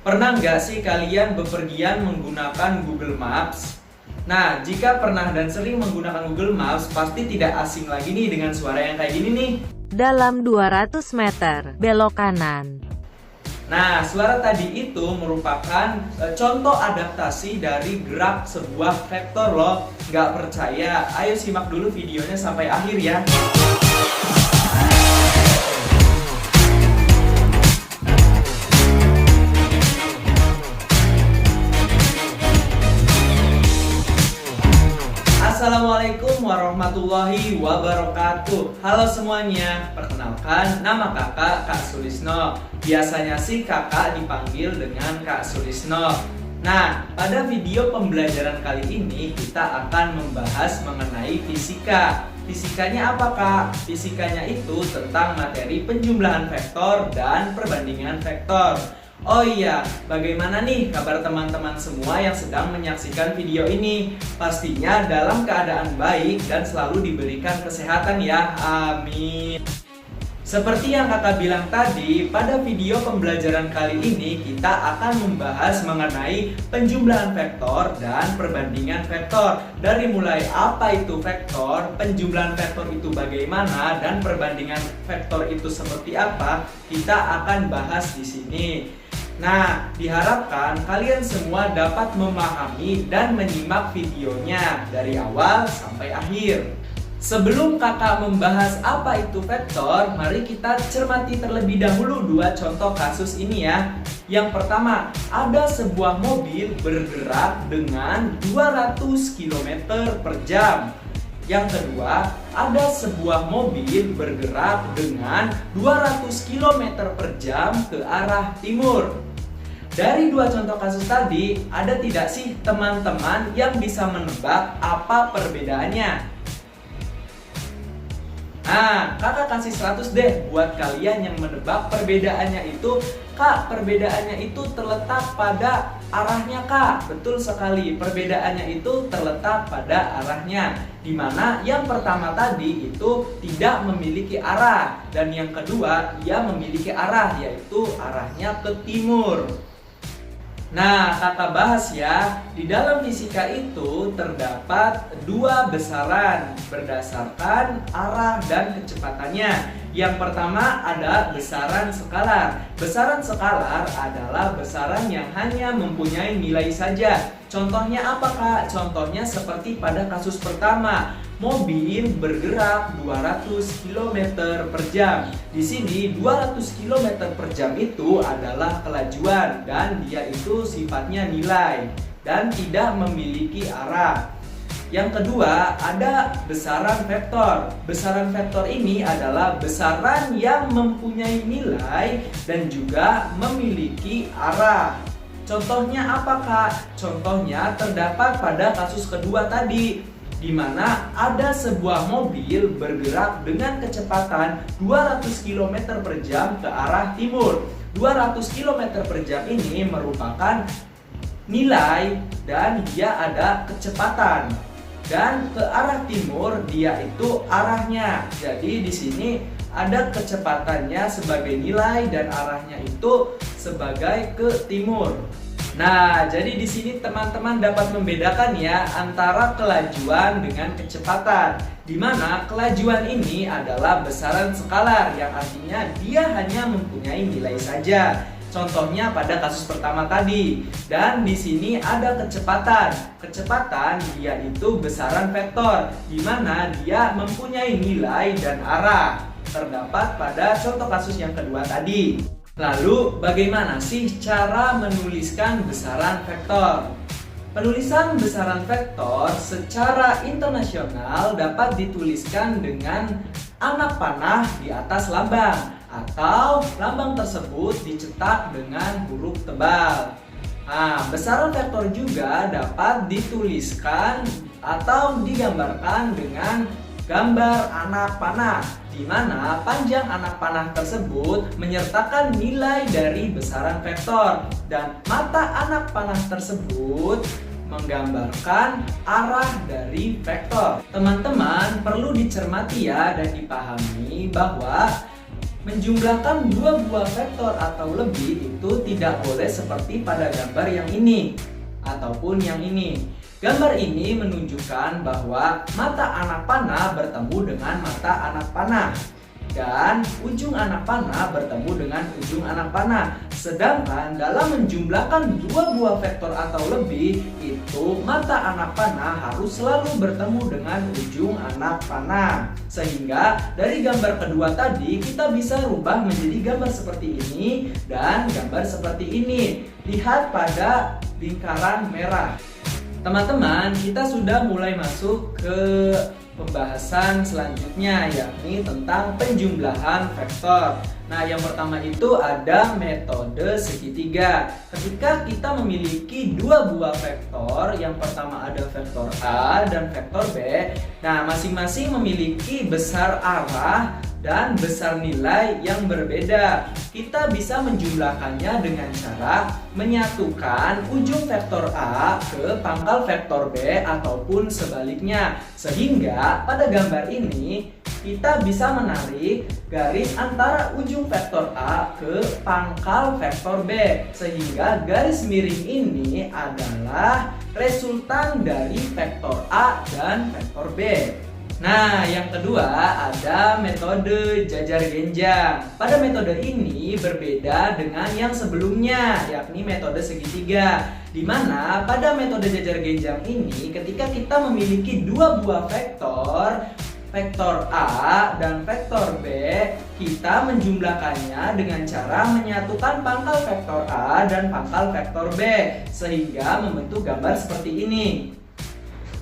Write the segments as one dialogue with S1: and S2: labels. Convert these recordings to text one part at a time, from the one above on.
S1: Pernah nggak sih kalian bepergian menggunakan Google Maps? Nah, jika pernah dan sering menggunakan Google Maps, pasti tidak asing lagi nih dengan suara yang kayak gini nih.
S2: Dalam 200 meter, belok kanan.
S1: Nah, suara tadi itu merupakan contoh adaptasi dari gerak sebuah vektor loh. Nggak percaya? Ayo simak dulu videonya sampai akhir ya. Assalamualaikum warahmatullahi wabarakatuh. Halo semuanya, perkenalkan nama kakak Kak Sulisno. Biasanya sih kakak dipanggil dengan Kak Sulisno. Nah, pada video pembelajaran kali ini kita akan membahas mengenai fisika. Fisikanya apa Kak? Fisikanya itu tentang materi penjumlahan vektor dan perbandingan vektor. Oh iya, bagaimana nih kabar teman-teman semua yang sedang menyaksikan video ini? Pastinya dalam keadaan baik dan selalu diberikan kesehatan ya, amin. Seperti yang kakak bilang tadi, pada video pembelajaran kali ini kita akan membahas mengenai penjumlahan vektor dan perbandingan vektor. Dari mulai apa itu vektor, penjumlahan vektor itu bagaimana, dan perbandingan vektor itu seperti apa, kita akan bahas di sini. Nah, diharapkan kalian semua dapat memahami dan menyimak videonya dari awal sampai akhir. Sebelum kakak membahas apa itu vektor, mari kita cermati terlebih dahulu dua contoh kasus ini ya. Yang pertama, ada sebuah mobil bergerak dengan 200 km per jam. Yang kedua, ada sebuah mobil bergerak dengan 200 km per jam ke arah timur. Dari dua contoh kasus tadi, ada tidak sih teman-teman yang bisa menebak apa perbedaannya? Nah, kakak kasih 100 deh buat kalian yang menebak perbedaannya itu. Kak, perbedaannya itu terletak pada arahnya Kak. Betul sekali, perbedaannya itu terletak pada arahnya. Dimana yang pertama tadi itu tidak memiliki arah. Dan yang kedua, ia memiliki arah, yaitu arahnya ke timur. Nah, kakak bahas ya, di dalam fisika itu terdapat dua besaran berdasarkan arah dan kecepatannya. Yang pertama ada besaran skalar. Besaran skalar adalah besaran yang hanya mempunyai nilai saja. Contohnya apa Kak? Contohnya seperti pada kasus pertama, mobil bergerak 200 km per jam. Di sini 200 km per jam itu adalah kelajuan dan dia itu sifatnya nilai dan tidak memiliki arah. Yang kedua, ada besaran vektor. Besaran vektor ini adalah besaran yang mempunyai nilai dan juga memiliki arah. Contohnya apa Kak? Contohnya terdapat pada kasus kedua tadi, di mana ada sebuah mobil bergerak dengan kecepatan 200 km per jam ke arah timur. 200 km per jam ini merupakan nilai dan dia ada kecepatan. Dan ke arah timur dia itu arahnya. Jadi di sini ada kecepatannya sebagai nilai dan arahnya itu sebagai ke timur. Nah, jadi di sini teman-teman dapat membedakan ya antara kelajuan dengan kecepatan. Di mana kelajuan ini adalah besaran skalar yang artinya dia hanya mempunyai nilai saja. Contohnya pada kasus pertama tadi. Dan di sini ada kecepatan. Kecepatan dia itu besaran vektor, di mana dia mempunyai nilai dan arah. Terdapat pada contoh kasus yang kedua tadi. Lalu bagaimana sih cara menuliskan besaran vektor? Penulisan besaran vektor secara internasional dapat dituliskan dengan anak panah di atas lambang, atau lambang tersebut dicetak dengan huruf tebal. Nah, besaran vektor juga dapat dituliskan atau digambarkan dengan gambar anak panah, di mana panjang anak panah tersebut menyertakan nilai dari besaran vektor dan mata anak panah tersebut menggambarkan arah dari vektor. Teman-teman perlu dicermati ya dan dipahami bahwa Menjumlahkan dua buah vektor atau lebih itu tidak boleh seperti pada gambar yang ini ataupun yang ini. Gambar ini menunjukkan bahwa mata anak panah bertemu dengan mata anak panah dan ujung anak panah bertemu dengan ujung anak panah. Sedangkan dalam menjumlahkan dua buah vektor atau lebih, itu mata anak panah harus selalu bertemu dengan ujung anak panah. Sehingga dari gambar kedua tadi kita bisa rubah menjadi gambar seperti ini dan gambar seperti ini. Lihat pada lingkaran merah. Teman-teman, kita sudah mulai masuk ke pembahasan selanjutnya, yakni tentang penjumlahan vektor. Nah, yang pertama itu ada metode segitiga. Ketika kita memiliki dua buah vektor, yang pertama ada vektor A dan vektor B. Nah, masing-masing memiliki besar arah dan besar nilai yang berbeda. Kita bisa menjumlahkannya dengan cara menyatukan ujung vektor A ke pangkal vektor B ataupun sebaliknya. Sehingga pada gambar ini kita bisa menarik garis antara ujung vektor A ke pangkal vektor B. Sehingga garis miring ini adalah resultan dari vektor A dan vektor B. Nah, yang kedua ada metode jajar genjang. Pada metode ini berbeda dengan yang sebelumnya, yakni metode segitiga. Di mana pada metode jajar genjang ini ketika kita memiliki dua buah vektor, vektor A dan vektor B, kita menjumlahkannya dengan cara menyatukan pangkal vektor A dan pangkal vektor B sehingga membentuk gambar seperti ini.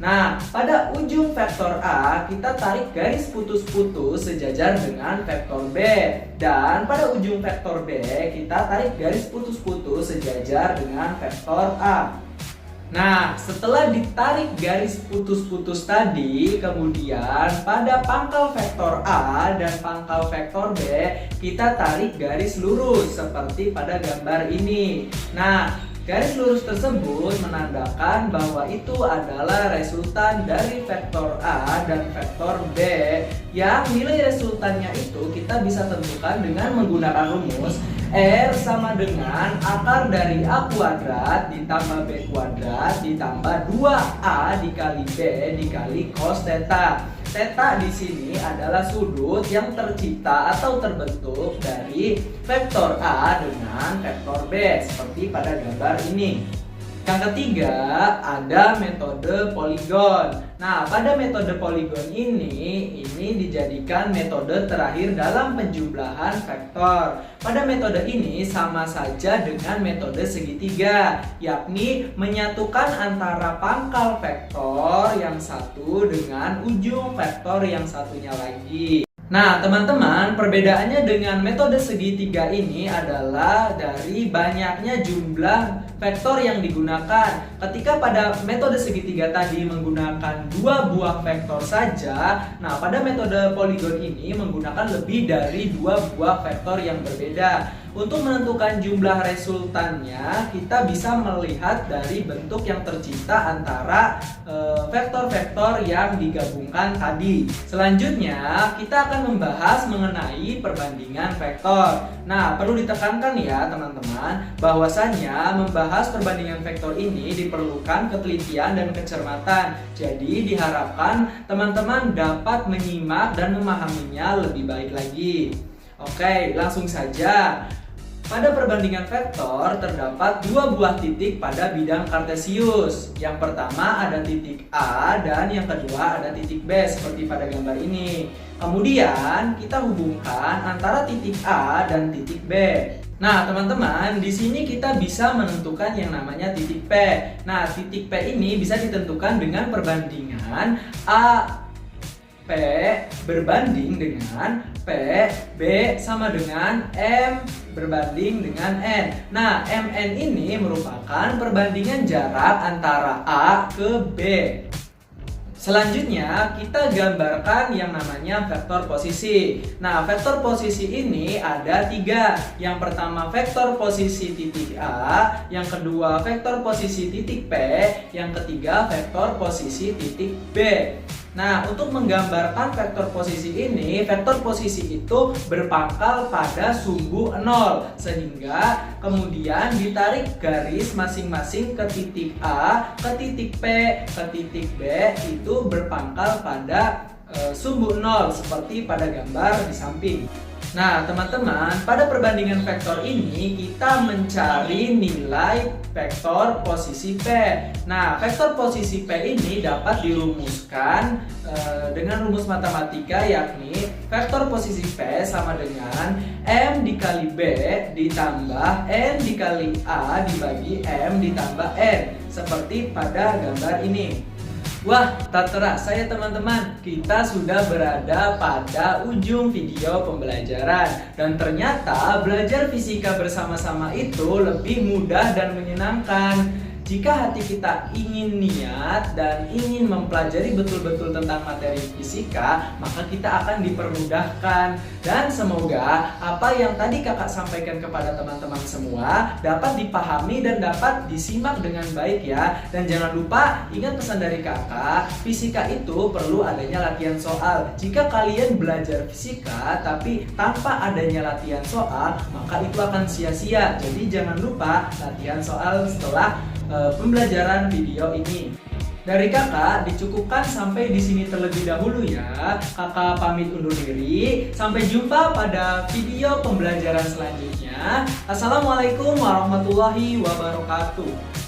S1: Nah, pada ujung vektor A kita tarik garis putus-putus sejajar dengan vektor B. Dan pada ujung vektor B kita tarik garis putus-putus sejajar dengan vektor A. Nah, setelah ditarik garis putus-putus tadi, kemudian pada pangkal vektor A dan pangkal vektor B kita tarik garis lurus seperti pada gambar ini. Nah, garis lurus tersebut menandakan bahwa itu adalah resultan dari vektor A dan vektor B, yang nilai resultannya itu kita bisa tentukan dengan menggunakan rumus R sama dengan akar dari A kuadrat ditambah B kuadrat ditambah 2A dikali B dikali cos theta. Theta di sini adalah sudut yang tercipta atau terbentuk dari vektor A dengan vektor B seperti pada gambar ini. Yang ketiga ada metode poligon. Nah, pada metode poligon ini dijadikan metode terakhir dalam penjumlahan vektor. Pada metode ini sama saja dengan metode segitiga, yakni menyatukan antara pangkal vektor yang satu dengan ujung vektor yang satunya lagi. Nah, teman-teman, perbedaannya dengan metode segitiga ini adalah dari banyaknya jumlah vektor yang digunakan. Ketika pada metode segitiga tadi menggunakan dua buah vektor saja, nah pada metode poligon ini menggunakan lebih dari dua buah vektor yang berbeda. Untuk menentukan jumlah resultannya, kita bisa melihat dari bentuk yang tercipta antara vektor-vektor yang digabungkan tadi. Selanjutnya, kita akan membahas mengenai perbandingan vektor. Nah, perlu ditekankan ya teman-teman, bahwasannya membahas perbandingan vektor ini diperlukan ketelitian dan kecermatan. Jadi diharapkan teman-teman dapat menyimak dan memahaminya lebih baik lagi. Oke, langsung saja. Pada perbandingan vektor terdapat dua buah titik pada bidang kartesius. Yang pertama ada titik A dan yang kedua ada titik B seperti pada gambar ini. Kemudian kita hubungkan antara titik A dan titik B. Nah, teman-teman, di sini kita bisa menentukan yang namanya titik P. Nah, titik P ini bisa ditentukan dengan perbandingan A P berbanding dengan P, B sama dengan M berbanding dengan N. Nah, MN ini merupakan perbandingan jarak antara A ke B. Selanjutnya, kita gambarkan yang namanya vektor posisi. Nah, vektor posisi ini ada tiga. Yang pertama vektor posisi titik A, yang kedua vektor posisi titik P, yang ketiga vektor posisi titik B. Nah, untuk menggambarkan vektor posisi ini, vektor posisi itu berpangkal pada sumbu 0, sehingga kemudian ditarik garis masing-masing ke titik A, ke titik P, ke titik B itu berpangkal pada sumbu 0 seperti pada gambar di samping. Nah, teman-teman, pada perbandingan vektor ini kita mencari nilai vektor posisi P. Nah, vektor posisi P ini dapat dirumuskan dengan rumus matematika, yakni vektor posisi P sama dengan M dikali B ditambah N dikali A dibagi M ditambah N, seperti pada gambar ini. Wah, tak terasa ya teman-teman, kita sudah berada pada ujung video pembelajaran. Dan ternyata belajar fisika bersama-sama itu lebih mudah dan menyenangkan. Jika hati kita ingin niat dan ingin mempelajari betul-betul tentang materi fisika, maka kita akan dipermudahkan. Dan semoga apa yang tadi kakak sampaikan kepada teman-teman semua dapat dipahami dan dapat disimak dengan baik ya. Dan jangan lupa ingat pesan dari kakak, fisika itu perlu adanya latihan soal. Jika kalian belajar fisika tapi tanpa adanya latihan soal, maka itu akan sia-sia. Jadi jangan lupa latihan soal setelah pembelajaran video ini. Dari kakak dicukupkan sampai di sini terlebih dahulu ya. Kakak pamit undur diri. Sampai jumpa pada video pembelajaran selanjutnya. Assalamualaikum warahmatullahi wabarakatuh.